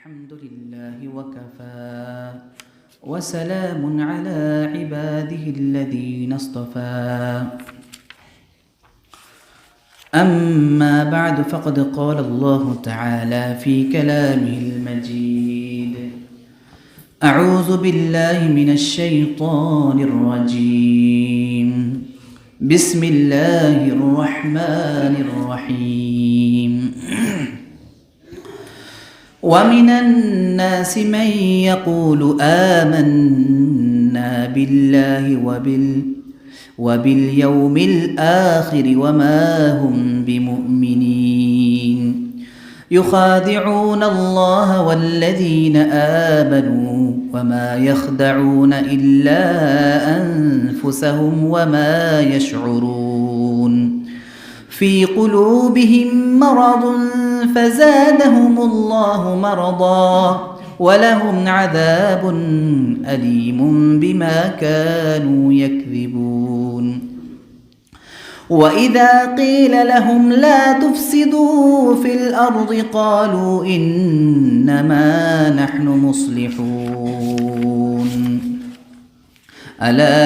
الحمد لله وكفى وسلام على عباده الذين اصطفى أما بعد فقد قال الله تعالى في كلامه المجيد أعوذ بالله من الشيطان الرجيم بسم الله الرحمن الرحيم ومن الناس من يقول آمنا بالله وباليوم الآخر وما هم بمؤمنين يخادعون الله والذين آمنوا وما يخدعون إلا أنفسهم وما يشعرون في قلوبهم مرض فزادهم الله مرضا ولهم عذاب أليم بما كانوا يكذبون وإذا قيل لهم لا تفسدوا في الأرض قالوا إنما نحن مصلحون ألا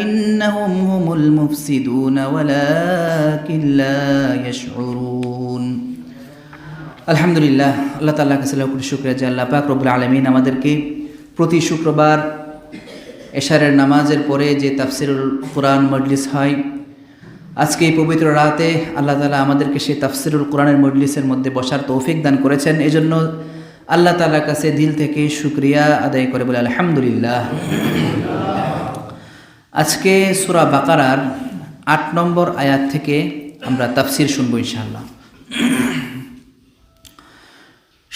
إنهم هم المفسدون ولكن لا يشعرون আলহামদুলিল্লাহ আল্লাহ তাআলার কাছে লাখ কোটি শুকরিয়া যে আল্লাহ পাক রব্বুল আলামিন আমাদেরকে প্রতি শুক্রবার এশারের নামাজের পরে যে তাফসিরুল কোরআন মজলিস হয় আজকে এই পবিত্র রাতে আল্লাহ তাআলা আমাদেরকে সেই তাফসিরুল কোরআনের মজলিসের মধ্যে বসার তৌফিক দান করেছেন। এজন্য আল্লাহ তাআলার কাছে দিল থেকে শুকরিয়া আদায় করে বলে আলহামদুলিল্লাহ। আজকে সূরা বাকারার ৮ নম্বর আয়াত থেকে আমরা তাফসির শুনবো ইনশাআল্লাহ।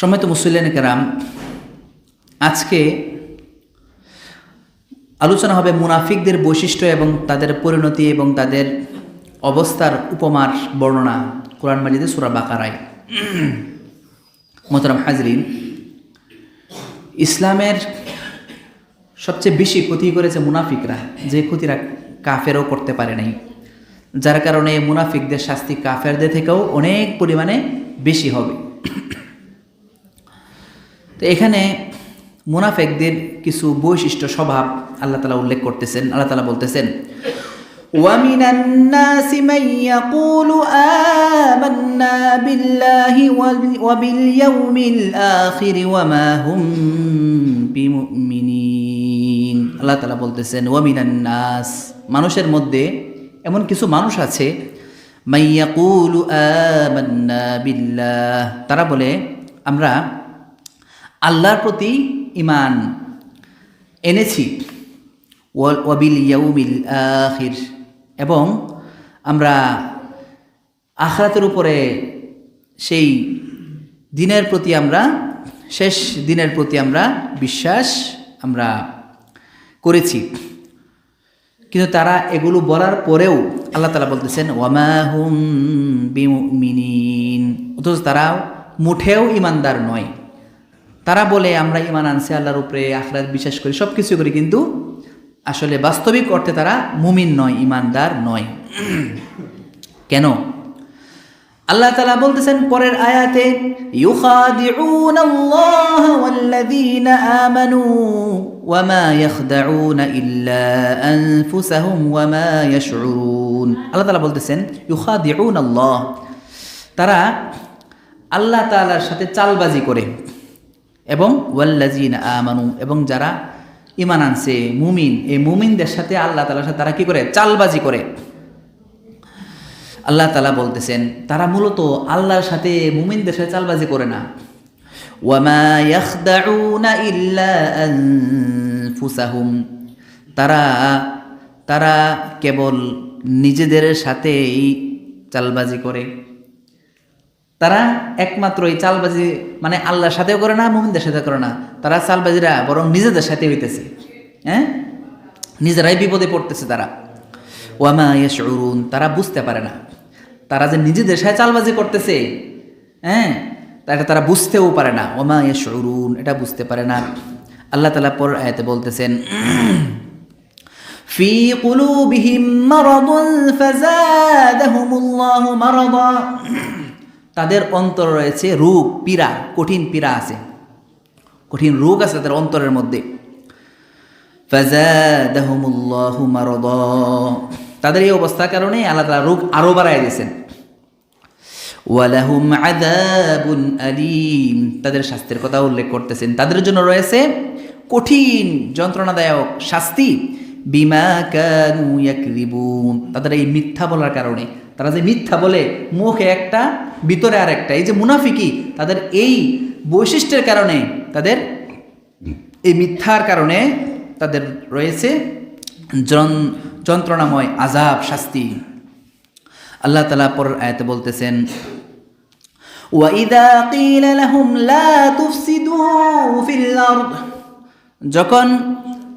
সম্মানিত মুসল্লিয়ানে কেরাম, আজকে আলোচনা হবে মুনাফিকদের বৈশিষ্ট্য এবং তাদের পরিণতি এবং তাদের অবস্থার উপমার বর্ণনা কোরআন মাজিদে সূরা বাকারায়। মোহতারাম হাজরিন, ইসলামের সবচেয়ে বেশি ক্ষতি করেছে মুনাফিকরা, যে ক্ষতিরা কাফেরও করতে পারে নাই, যার কারণে মুনাফিকদের শাস্তি কাফেরদের থেকেও অনেক পরিমাণে বেশি হবে। তো এখানে মুনাফিকদের কিছু বৈশিষ্ট্য স্বভাব আল্লাহ তাআলা উল্লেখ করতেছেন। আল্লাহ তাআলা বলতেছেন, وَمِنَ النَّاسِ مَن يَقُولُ آمَنَّا بِاللَّهِ وَبِالْيَوْمِ الْآخِرِ وَمَا هُمْ بِمُؤْمِنِينَ। আল্লাহ তাআলা বলতেছেন وَمِنَ النَّاسِ, মানুষের মধ্যে এমন কিছু মানুষ আছে, مَن يَقُولُ آمَنَّا بِاللَّهِ, তারা বলে আমরা আল্লাহর প্রতি ঈমান এনেছি, ওয়াবিল ইয়াউমিল আখির, এবং আমরা আখিরাতের উপরে সেই দিনের প্রতি আমরা শেষ দিনের প্রতি আমরা বিশ্বাস আমরা করেছি। কিন্তু তারা এগুলো বলার পরেও আল্লাহ তাআলা বলতেছেন ওয়ামা হুম বিমুমিনিন, অথচ তারা মুঠেও ঈমানদার নয়। তারা বলে আমরা ঈমান আনছি আল্লাহর উপরে, আখিরাত বিশ্বাস করি, সব কিছু করি, কিন্তু আসলে বাস্তবিক অর্থে তারা মুমিন নয়, ঈমানদার নয়। কেন? আল্লাহ তাআলা বলতেছেন পরের আয়াতে, ইউখাদিউনাল্লাহ ওয়াল্লাযীনা আমানু ওয়ামা ইয়াখদাউনা ইল্লা আনফুসাহুম ওয়ামা ইয়াশউরুন। আল্লাহ তাআলা বলতেছেন ইউখাদিউনাল্লাহ, তারা আল্লাহ তাআলার সাথে চালবাজি করে, এবং ওয়াল্লাযীনা আমানু, এবং যারা ঈমান আনছে মুমিন, এই মুমিনদের সাথে আল্লাহ তাআলার সাথে তারা কি করে? চালবাজি করে। আল্লাহ তাআলা বলতেছেন তারা মূলত আল্লাহর সাথে মুমিনদের সাথে চালবাজি করে না। ওয়ামা ইয়াখদাউনা ইল্লা আনফুসাহুম, তারা কেবল নিজেদের সাথেই চালবাজি করে। তারা একমাত্র এই চালবাজি মানে আল্লাহর সাথেও করে না, মুমিনদের সাথে করে না, তারা চালবাজিরা বরং নিজেদের সাথে হইতেছে, নিজেরাই বিপদে পড়তেছে তারা। ওয়ামা ইয়াশউরুন, তারা বুঝতে পারে না তারা যে নিজেদের সাথে চালবাজি করতেছে, এটা তারা বুঝতেও পারে না। ওয়ামা ইয়াশউরুন, এটা বুঝতে পারে না। আল্লাহ তাআলা পর আয়াতে বলতেছেন ফি কুলুবিহিম মারাদুন ফাযাদাহুমুল্লাহু মারাদা, তাদের অন্তর রয়েছে রোগ, পীড়া, কঠিন পীড়া আছে। কঠিন রোগ আছে তাদের অন্তরের মধ্যে। ফাযাদাহুমুল্লাহু মারাদা, তাদের এই অবস্থার কারণে আল্লাহ তাআলা রোগ আরো বাড়ায় দিয়েছেন। ওয়ালাহুম আযাবুন আলীম, তাদের শাস্তির কথা উল্লেখ করতেছেন, তাদের জন্য রয়েছে কঠিন যন্ত্রণাদায়ক শাস্তি। বিমা কানু ইয়াকযিবুন, তাদের এই মিথ্যা বলার কারণে, তারা যে মিথ্যা বলে মুখে একটা ভিতরে আর একটা, এই যে মুনাফিকি, তাদের এই বৈশিষ্ট্যের কারণে, তাদের এই মিথ্যার কারণে তাদের রয়েছে যন্ত্রণাময় আযাব, শাস্তি। আল্লাহ তাআলা পরের আয়াতে বলতেছেন, ওয়াইদা কিলা লাহুম লা তুফসিদু ফিল আরদ, যখন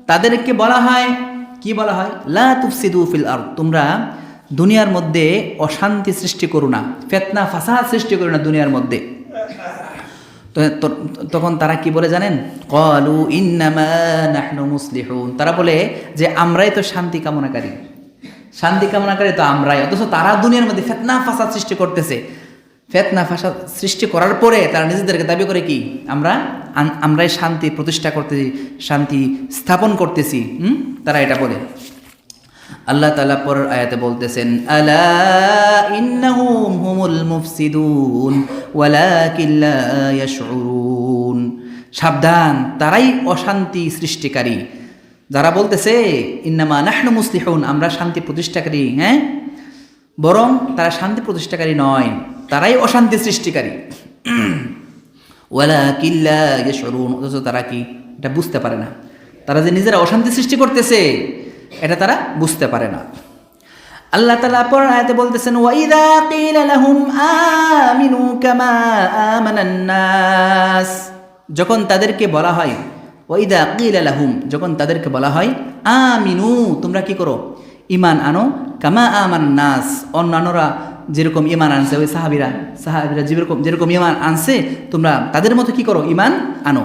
তাদেরকে বলা হয়, কি বলা হয়? লা তুফসিদু ফিল আরদ, তোমরা দুনিয়ার মধ্যে অশান্তি সৃষ্টি করো না, ফিতনা ফাসাদ সৃষ্টি করো না দুনিয়ার মধ্যে। তখন তারা কি বলে জানেন? ক্বালু ইন্নামা নাহনু মুসলিহুন, তারা বলে যে আমরাই তো শান্তি কামনাকারী, শান্তি কামনাকারী তো আমরাই। অথচ তারা দুনিয়ার মধ্যে ফিতনা ফাসাদ সৃষ্টি করতেছে। ফিতনা ফাসাদ সৃষ্টি করার পরে তারা নিজেদেরকে দাবি করে কি আমরাই শান্তি প্রতিষ্ঠা করতেছি, শান্তি স্থাপন করতেছি। তারা এটা বলে। আল্লাহ তাআলা পরের আয়াতে বলতেছেন, আলা ইন্নাহুম হুমুল মুফসিদুন ওয়ালাকিন লা ইয়াশউরুন, সাবধান, তারাই অশান্তি সৃষ্টিকারী। যারা বলতেছে ইন্নামা নাহনু মুসলিহুন, আমরা শান্তি প্রতিষ্ঠাকারী, হ্যাঁ, বরং তারা শান্তি প্রতিষ্ঠাকারী নয়, তারাই অশান্তি সৃষ্টিকারী। ওয়ালাকিন লা ইয়াশউরুন, অথচ তারা কি এটা বুঝতে পারে না, তারা যে নিজেরা অশান্তি সৃষ্টি করতেছে এটা তারা বুঝতে পারে না। আল্লাহ তাআলা পরের আয়াতে বলতেছেন, ওয়াইদা কিলা লাহুম আমিনু কামা আমানান নাস, যখন তাদেরকে বলা হয়, ওয়াইদা কিলা লাহুম, যখন তাদেরকে বলা হয় আমিনু, তোমরা কি করো? ঈমান আনো, কামা আমানান নাস, অন্যান্যরা যেরকম ঈমান আনছে, ওই সাহাবীরা যেরকম ঈমান আনছে, তোমরা তাদের মতো কি করো? ঈমান আনো।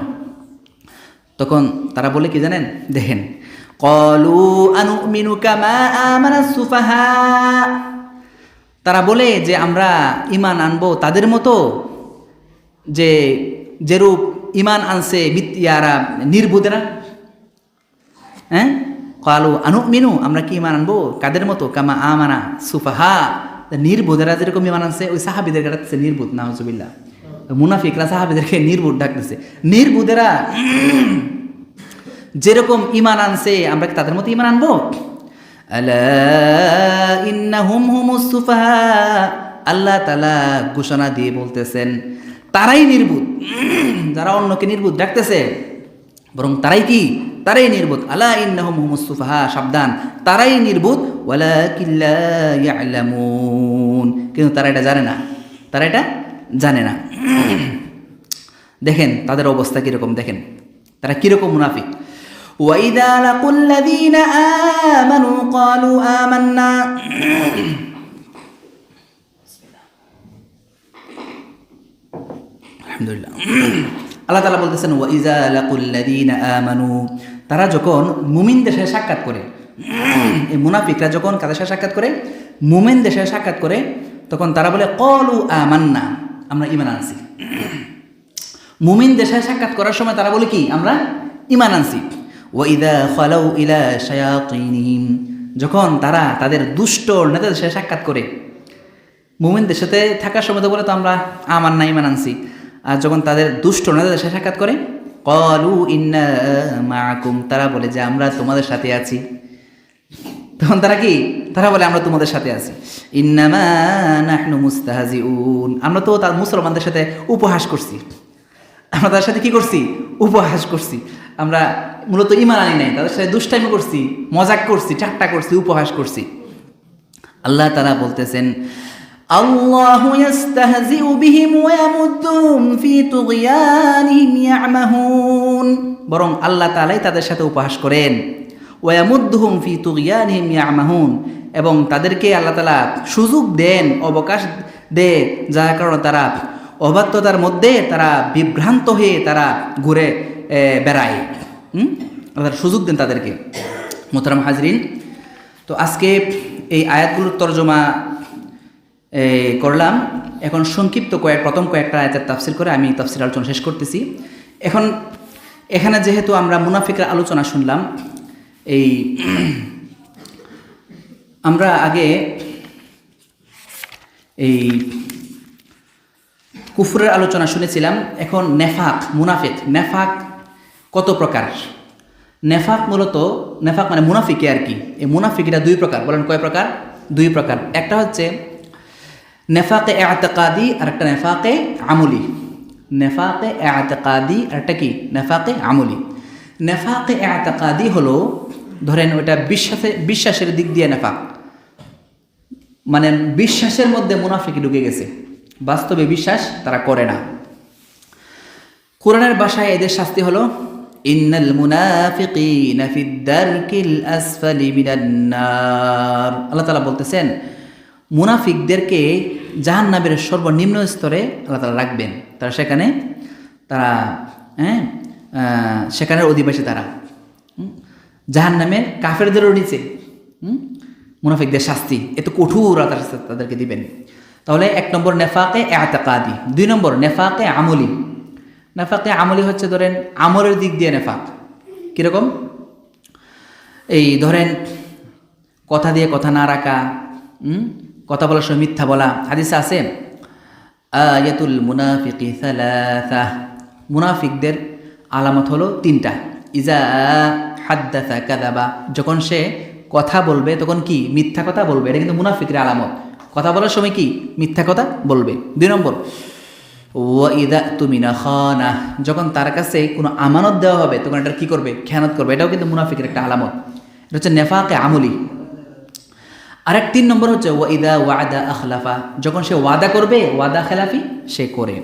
তখন তারা বলে কি জানেন? দেখেন, ক্বালু আনুমিনু কামা আমানাস সুফাহা, তারা বলে যে আমরা ঈমান আনবো তাদের মতো যে যেরূপ ঈমান আনছে ইয়ারা নির্বুধেরা। হ্যাঁ, ক্বালু আনুমিনু, আমরা কি ঈমান আনবো কাদের মতো? কামা আমানা সুফাহা, নির্বুধেরা যেরকম ঈমান আনছে, ওই সাহাবীদেরকে ডাকতেছে নির্বুধ, নাউজুবিল্লাহ। মুনাফিকরা সাহাবীদেরকে নির্বুধ ডাকতেছে, নির্বুধেরা যেরকম ঈমান আনছে আমরা কি তাদের মতো ঈমান আনবো? আলা ইন্নাহুম হুমুস সুফাহা, আল্লাহ তাআলা ঘোষণা দিয়ে বলতেছেন তারাই নির্বুধ, যারা অন্যকে নির্বুধ ডাকতেছে বরং তারাই কি? তারাই নির্বুধ। আলা ইন্নাহুম হুমুস সুফাহা, সাবধান, তারাই নির্বুধ। ওয়ালাকিন লা ইয়ালামুন, কিন্তু তারা এটা জানে না, তারা এটা জানে না। দেখেন তাদের অবস্থা কিরকম, দেখেন তারা কিরকম মুনাফিক। وَإِذَا لَقُوا الَّذِينَ آمَنُوا قَالُوا آمَنَّا, আলহামদুলিল্লাহ। আল্লাহ তাআলা বলতেছেন, وَإِذَا لَقُوا الَّذِينَ آمَنُوا, তারা যখন মুমিনদের সাথে সাক্ষাৎ করে, এই মুনাফিকরা যখন কাদের সাথে সাক্ষাৎ করে? মুমিনদের সাথে সাক্ষাৎ করে, তখন তারা বলে ক্বালু আমান্না, আমরা ঈমান আনছি। মুমিনদের সাথে সাক্ষাৎ করার সময় তারা বলে কি? আমরা ঈমান আনছি। ওয়াইদা খালাউ ইলা শায়াতিনিহিম, যখন তারা তাদের দুষ্ট নেতাদের সাথে সাক্ষাৎ করে, মুমিনদের সাথে থাকার সময় তো বলে তো আমরা আমার না ঈমান আনছি, আর যখন তাদের দুষ্ট নেতাদের সাথে সাক্ষাৎ করে, ক্বালু ইন্না মাআকুম, তারা বলে যে আমরা তোমাদের সাথে আছি। তখন তারা কি? তারা বলে আমরা তোমাদের সাথে আছি। ইন্নামা নাহনু মুস্তাহজিউন, আমরা তো তার মুসলমানদের সাথে উপহাস করছি, আমরা তাদের সাথে কি করছি? উপহাস করছি। আমরা মূলত ঈমান আনি নাই, তাদের সাথে দুষ্টাইমি করছি, মজাক করছি, ঠাট্টা করছি, উপহাস করছি। আল্লাহ তাআলা বলতেছেন, আল্লাহু ইস্তাহজিউ বিহিম ওয়া ইয়ামুদ্দুহুম ফি তুগয়ানিহিম ইয়ামাহুন, বরং আল্লাহ তাআলাই তাদের সাথে উপহাস করেন। ওয়া ইয়ামুদ্দুহুম ফি তুগয়ানিহিম ইয়ামাহুন, এবং তাদেরকে আল্লাহ তাআলা সুযোগ দেন, অবকাশ দেন, যার কারণে তারা অবাধ্যতার মধ্যে তারা বিভ্রান্ত হয়ে তারা ঘুরে বেড়ায়। আল্লাহ সুযোগ দেন তাদেরকে। মোহতারাম হাজরিন, তো আজকে এই আয়াতগুলোর তরজমা করলাম। এখন সংক্ষিপ্ত প্রথম কয়েকটা আয়াতের তাফসির করে আমি তাফসির আলোচনা শেষ করতেছি। এখন এখানে যেহেতু আমরা মুনাফিকের আলোচনা শুনলাম, এই আমরা আগে এই কুফরের আলোচনা শুনেছিলাম। এখন নেফাক, মুনাফিক, নেফাক কত প্রকার? নেফাক মূলত, নেফাক মানে মুনাফিকে আর কি। এই মুনাফিকরা দুই প্রকার। বলেন কয় প্রকার? দুই প্রকার। একটা হচ্ছে নেফাকে ইআতিকাদি আর একটা নেফাকে আমলি। নেফাকে ইআতিকাদি আর একটা কি? নেফাকে আমলি। নেফাকে ইআতিকাদি হলো, ধরেন ওটা বিশ্বাসের দিক দিয়ে নেফাক, মানে বিশ্বাসের মধ্যে মুনাফিক ঢুকে গেছে, বাস্তবে বিশ্বাস তারা করে না। কোরআনের ভাষায় এদের শাস্তি হলো ইন্নাল মুনাফিকিনা ফিদ দারকিল আসফালি মিনান নার। আল্লাহ তাআলা বলতেছেন মুনাফিকদেরকে জাহান্নামের সর্বনিম্ন স্তরে আল্লাহ তাআলা রাখবেন। তারা সেখানের অধিবাসী, তারা জাহান্নামের কাফেরদেরও নিচে। মুনাফিকদের শাস্তি এত কঠোর তাদেরকে দিবেন। তাহলে এক নম্বর নেফাকে ইআতিকাদি, দুই নম্বর নেফাকে আমলি। নেফাকে আমলি হচ্ছে ধরেন আমলের দিক দিয়ে নেফাক। কীরকম? এই ধরেন কথা দিয়ে কথা না রাখা, কথা বলার সময় মিথ্যা বলা। হাদিসে আছে আয়াতুল মুনাফিকি সালাসা, মুনাফিকদের আলামত হলো তিনটা। ইজা হাদ্দাসা কাযাবা, যখন সে কথা বলবে তখন কি? মিথ্যা কথা বলবে। এটা কিন্তু মুনাফিকের আলামত। কথা বলার সময় কি? মিথ্যা কথা বলবে। দুই নম্বর ওয়া ইযা তুমিনা খানা, যখন তার কাছে কোনো আমানত দেওয়া হবে তখন এটা কি করবে? খেয়ানত করবে। এটাও কিন্তু মুনাফিকের একটা আলামত। এটা হচ্ছে নেফাকে আমলি। আরেক তিন নম্বর হচ্ছে ওয়া ইযা ওয়াদা আখলাফা, যখন সে ওয়াদা করবে ওয়াদা খেলাফি সে করে।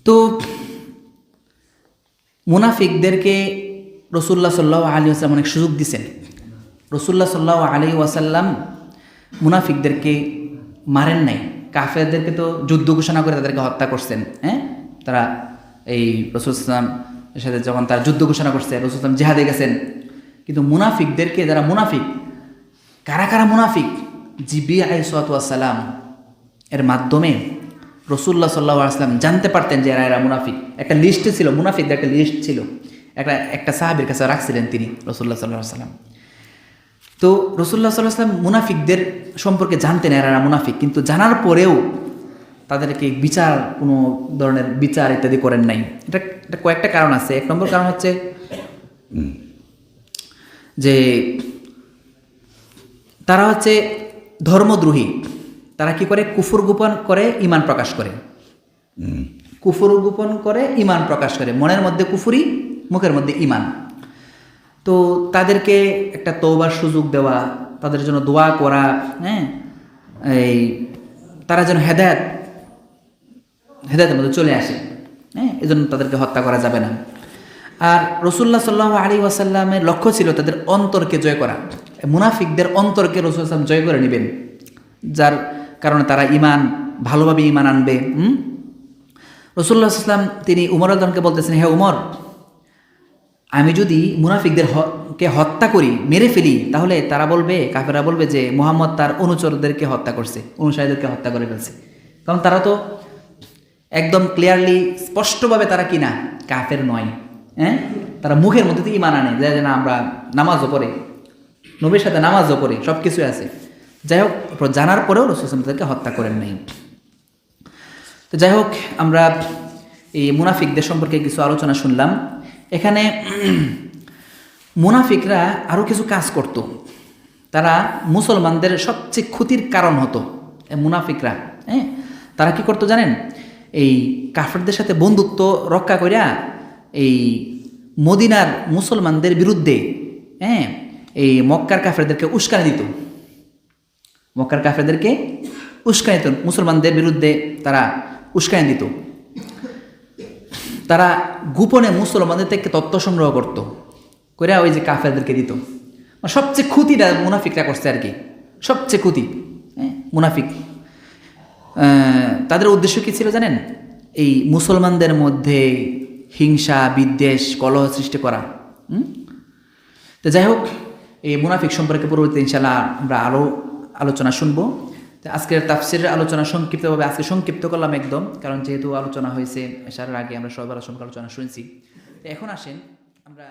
তো মুনাফিকদেরকে রাসূলুল্লাহ সাল্লাল্লাহু আলাইহি ওয়াসাল্লাম অনেক সুযোগ দিয়েছেন। রাসূলুল্লাহ সাল্লাল্লাহু আলাইহি ওয়াসাল্লাম মুনাফিকদেরকে মারেন নাই, কাফেরদেরকে তো যুদ্ধ ঘোষণা করে তাদেরকে হত্যা করছেন। তারা এই রাসূল সাল্লাল্লাহু আলাইহি ওয়াসাল্লামের সাথে যখন তারা যুদ্ধ ঘোষণা করছে, রাসূল সাল্লাল্লাহু আলাইহি ওয়াসাল্লাম জিহাদে গেছেন। কিন্তু মুনাফিকদেরকে, যারা মুনাফিক, কারা কারা মুনাফিক? জিবরিল আলাইহিস সালাতু ওয়াস সালাম এর মাধ্যমে রাসূলুল্লাহ সাল্লাল্লাহু আলাইহি ওয়াসাল্লাম জানতে পারতেন যে এরা মুনাফিক। একটা লিস্টে ছিল, মুনাফিকদের একটা লিস্ট ছিল, একটা সাহাবীর কাছে রাখছিলেন তিনি, রাসূলুল্লাহ সাল্লাল্লাহু আলাইহি ওয়াসাল্লাম। তো রাসূলুল্লাহ সাল্লাল্লাহু আলাইহি ওয়াসাল্লাম মুনাফিকদের সম্পর্কে জানতেন এরা মুনাফিক, কিন্তু জানার পরেও তাদেরকে বিচার, কোনো ধরনের বিচার ইত্যাদি করেন নাই। এটা কয়েকটা কারণ আছে। এক নম্বর কারণ হচ্ছে যে তারা হচ্ছে ধর্মদ্রোহী। তারা কি করে? কুফর গোপন করে ঈমান প্রকাশ করে। কুফর গোপন করে ঈমান প্রকাশ করে, মনের মধ্যে কুফরি, মুখের মধ্যে ঈমান। তো তাদেরকে একটা তওবার সুযোগ দেওয়া, তাদের জন্য দোয়া করা, এই তারা যেন হেদায়েতের মধ্যে চলে আসে, এজন্য তাদেরকে হত্যা করা যাবে না। আর রাসূলুল্লাহ সাল্লাল্লাহু আলাইহি ওয়াসাল্লামের লক্ষ্য ছিল তাদের অন্তরকে জয় করা। মুনাফিকদের অন্তরকে রাসূল সাল্লাল্লাহু আলাইহি ওয়াসাল্লাম জয় করে নেবেন, যার কারণে তারা ঈমান, ভালোভাবে ঈমান আনবে। রাসূলুল্লাহ সাল্লাল্লাহু আলাইহি ওয়াসাল্লাম তিনি উমর রাদিয়াল্লাহু আনহু বলতেছেন, হে উমর, আমি যদি মুনাফিকদেরকে হত্যা করি, মেরে ফেলি, তাহলে তারা বলবে, কাফেররা বলবে যে মুহাম্মদ তার অনুচরদেরকে হত্যা করছে, অনুসারীদেরকে হত্যা করে ফেলছে। কারণ তারা তো একদম ক্লিয়ারলি, স্পষ্টভাবে তারা কি না, কাফের নয়। তারা মুখের মধ্যে ঈমান আনে যে না, আমরা নামাজও পড়ি, নবীর সাথে নামাজও পড়ি, সব কিছুই আছে। যাই হোক, জানার পরেও রাসূল সাল্লাল্লাহু আলাইহি ওয়াসাল্লাম তাদেরকে হত্যা করেন নাই। তো যাই হোক, আমরা এই মুনাফিকদের সম্পর্কে কিছু আলোচনা শুনলাম। এখানে মুনাফিকরা আরও কিছু কাজ করত। তারা মুসলমানদের সবচেয়ে ক্ষতির কারণ হতো। মুনাফিকরা তারা কি করতো জানেন? এই কাফেরদের সাথে বন্ধুত্ব রক্ষা করিয়া এই মদিনার মুসলমানদের বিরুদ্ধে এই মক্কার কাফেরদেরকে উস্কানি দিত। মক্কার কাফেরদেরকে উস্কানি দিত, মুসলমানদের বিরুদ্ধে তারা উস্কানি দিত। তারা গোপনে মুসলমানদের থেকে তথ্য সংগ্রহ করতো, করে ওই যে কাফেরদেরকে দিত। সবচেয়ে ক্ষতিটা মুনাফিকরা করছে আর কি, সবচেয়ে ক্ষতি মুনাফিক। তাদের উদ্দেশ্য কী ছিল জানেন? এই মুসলমানদের মধ্যে হিংসা, বিদ্বেষ, কলহ সৃষ্টি করা। তো যাই হোক, এই মুনাফিক সম্পর্কে পরবর্তী ইনশাআল্লাহ আমরা আরও আলোচনা শুনবো। আজকের তাফসিরের আলোচনা সংক্ষিপ্তভাবে আজকে সংক্ষিপ্ত করলাম একদম, কারণ যেহেতু আলোচনা হয়েছে এশারের আগে আমরা সবাই আলোচনা শুনছি। তো এখন আসেন আমরা